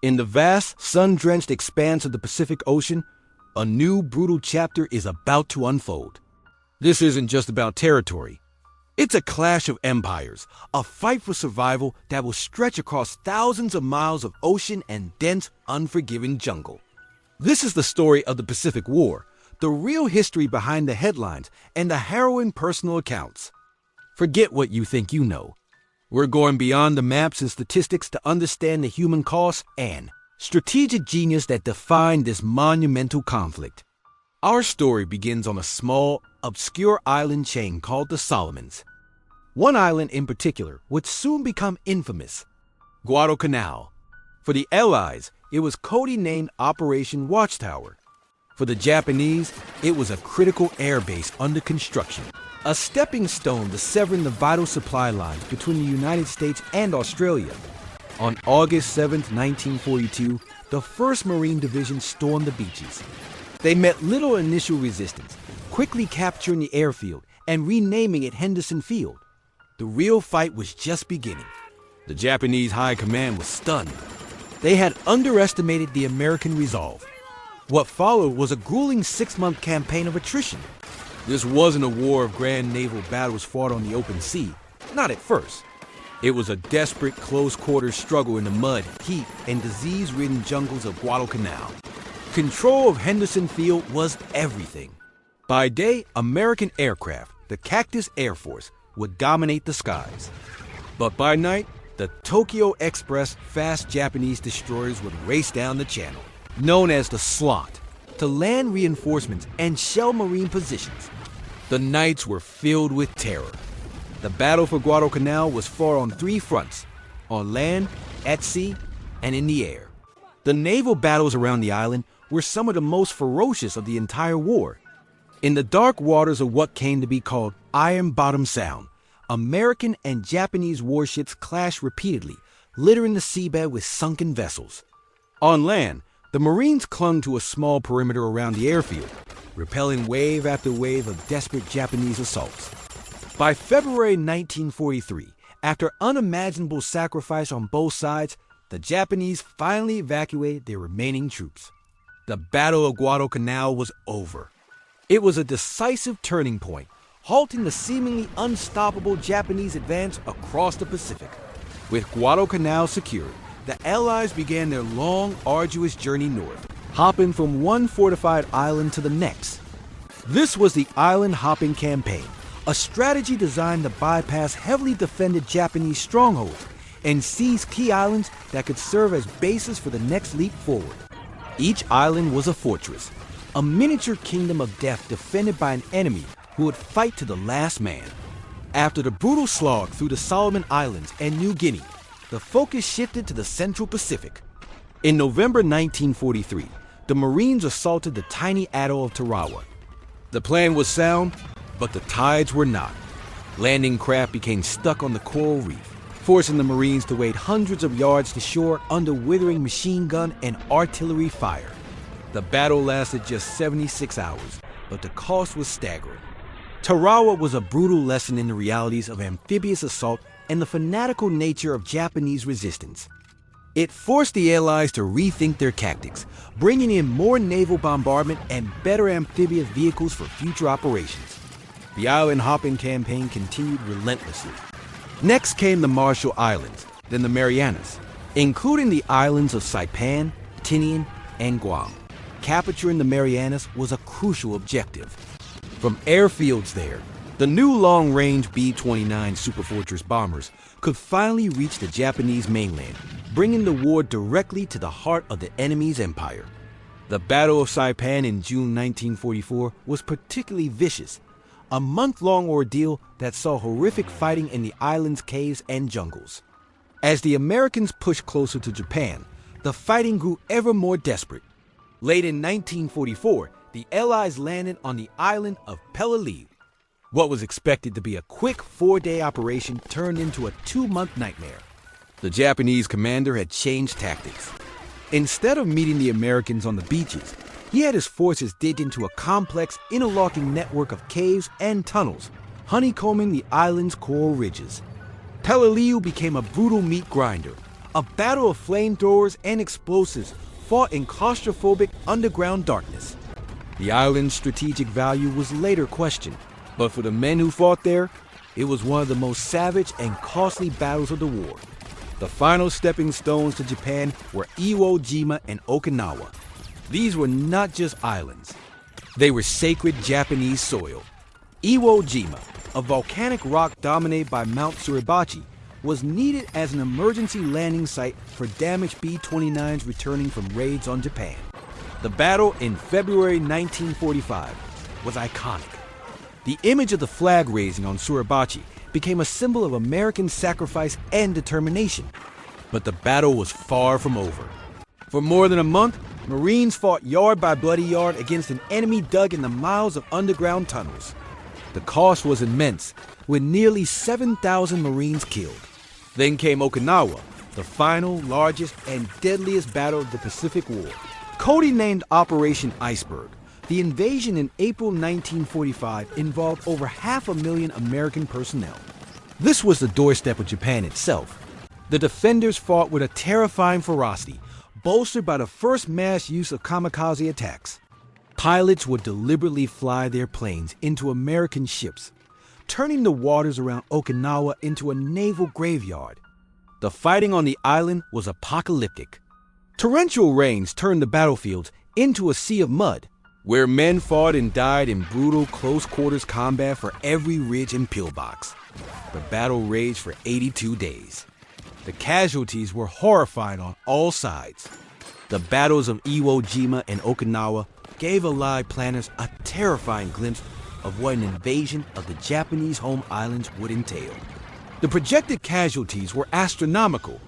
In the vast, sun-drenched expanse of the Pacific Ocean, a new brutal chapter is about to unfold. This isn't just about territory. It's a clash of empires, a fight for survival that will stretch across thousands of miles of ocean and dense, unforgiving jungle. This is the story of the Pacific War, the real history behind the headlines and the harrowing personal accounts. Forget what you think you know. We're going beyond the maps and statistics to understand the human cost and strategic genius that defined this monumental conflict. Our story begins on a small, obscure island chain called the Solomons. One island in particular would soon become infamous, Guadalcanal. For the Allies, it was code-named Operation Watchtower. For the Japanese, it was a critical air base under construction, a stepping stone to severing the vital supply lines between the United States and Australia. On August 7, 1942, the 1st Marine Division stormed the beaches. They met little initial resistance, quickly capturing the airfield and renaming it Henderson Field. The real fight was just beginning. The Japanese high command was stunned. They had underestimated the American resolve. What followed was a grueling 6-month campaign of attrition. This wasn't a war of grand naval battles fought on the open sea, not at first. It was a desperate close-quarters struggle in the mud, heat, and disease-ridden jungles of Guadalcanal. Control of Henderson Field was everything. By day, American aircraft, the Cactus Air Force, would dominate the skies. But by night, the Tokyo Express fast Japanese destroyers would race down the channel, known as the Slot, to land reinforcements and shell marine positions. The nights were filled with terror. The battle for Guadalcanal was fought on 3 fronts: on land, at sea, and in the air. The naval battles around the island were some of the most ferocious of the entire war. In the dark waters of what came to be called Ironbottom Sound, American and Japanese warships clashed repeatedly, littering the seabed with sunken vessels. On land, the Marines clung to a small perimeter around the airfield, repelling wave after wave of desperate Japanese assaults. By February 1943, after unimaginable sacrifice on both sides, the Japanese finally evacuated their remaining troops. The Battle of Guadalcanal was over. It was a decisive turning point, halting the seemingly unstoppable Japanese advance across the Pacific. With Guadalcanal secured, the Allies began their long, arduous journey north, hopping from one fortified island to the next. This was the Island Hopping Campaign, a strategy designed to bypass heavily defended Japanese strongholds and seize key islands that could serve as bases for the next leap forward. Each island was a fortress, a miniature kingdom of death defended by an enemy who would fight to the last man. After the brutal slog through the Solomon Islands and New Guinea, the focus shifted to the Central Pacific. In November 1943, the Marines assaulted the tiny atoll of Tarawa. The plan was sound, but the tides were not. Landing craft became stuck on the coral reef, forcing the Marines to wade hundreds of yards to shore under withering machine gun and artillery fire. The battle lasted just 76 hours, but the cost was staggering. Tarawa was a brutal lesson in the realities of amphibious assault and the fanatical nature of Japanese resistance. It forced the Allies to rethink their tactics, bringing in more naval bombardment and better amphibious vehicles for future operations. The island hopping campaign continued relentlessly. Next came the Marshall Islands, then the Marianas, including the islands of Saipan, Tinian, and Guam. Capturing the Marianas was a crucial objective. From airfields there, the new long-range B-29 Superfortress bombers could finally reach the Japanese mainland, bringing the war directly to the heart of the enemy's empire. The Battle of Saipan in June 1944 was particularly vicious, a month-long ordeal that saw horrific fighting in the island's caves and jungles. As the Americans pushed closer to Japan, the fighting grew ever more desperate. Late in 1944, the Allies landed on the island of Peleliu. What was expected to be a quick 4-day operation turned into a 2-month nightmare. The Japanese commander had changed tactics. Instead of meeting the Americans on the beaches, he had his forces dig into a complex, interlocking network of caves and tunnels, honeycombing the island's coral ridges. Peleliu became a brutal meat grinder, A battle of flamethrowers and explosives fought in claustrophobic underground darkness. The island's strategic value was later questioned, but for the men who fought there, it was one of the most savage and costly battles of the war. The final stepping stones to Japan were Iwo Jima and Okinawa. These were not just islands. They were sacred Japanese soil. Iwo Jima, a volcanic rock dominated by Mount Suribachi, was needed as an emergency landing site for damaged B-29s returning from raids on Japan. The battle in February 1945 was iconic. The image of the flag raising on Suribachi became a symbol of American sacrifice and determination. But the battle was far from over. For more than a month, Marines fought yard by bloody yard against an enemy dug in the miles of underground tunnels. The cost was immense, with nearly 7,000 Marines killed. Then came Okinawa, the final, largest, and deadliest battle of the Pacific War. Codenamed Operation Iceberg, the invasion in April 1945 involved over 500,000 American personnel. This was the doorstep of Japan itself. The defenders fought with a terrifying ferocity, bolstered by the first mass use of kamikaze attacks. Pilots would deliberately fly their planes into American ships, turning the waters around Okinawa into a naval graveyard. The fighting on the island was apocalyptic. Torrential rains turned the battlefields into a sea of mud, where men fought and died in brutal close-quarters combat for every ridge and pillbox. The battle raged for 82 days. The casualties were horrifying on all sides. The battles of Iwo Jima and Okinawa gave Allied planners a terrifying glimpse of what an invasion of the Japanese home islands would entail. The projected casualties were astronomical.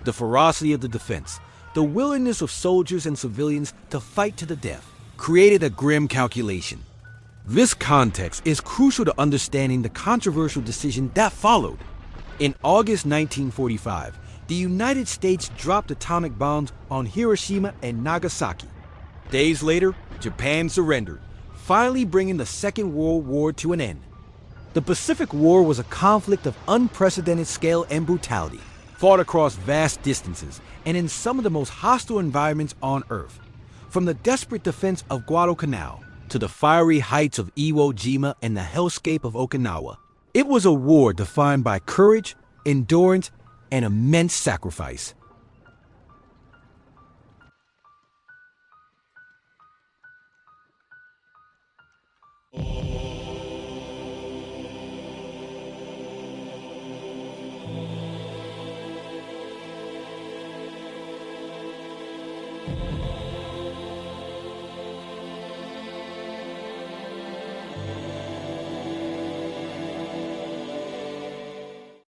The ferocity of the defense, the willingness of soldiers and civilians to fight to the death, created a grim calculation. This context is crucial to understanding the controversial decision that followed. In August 1945, the United States dropped atomic bombs on Hiroshima and Nagasaki. Days later, Japan surrendered, finally bringing the Second World War to an end. The Pacific War was a conflict of unprecedented scale and brutality, fought across vast distances and in some of the most hostile environments on Earth. From the desperate defense of Guadalcanal to the fiery heights of Iwo Jima and the hellscape of Okinawa, it was a war defined by courage, endurance, and immense sacrifice.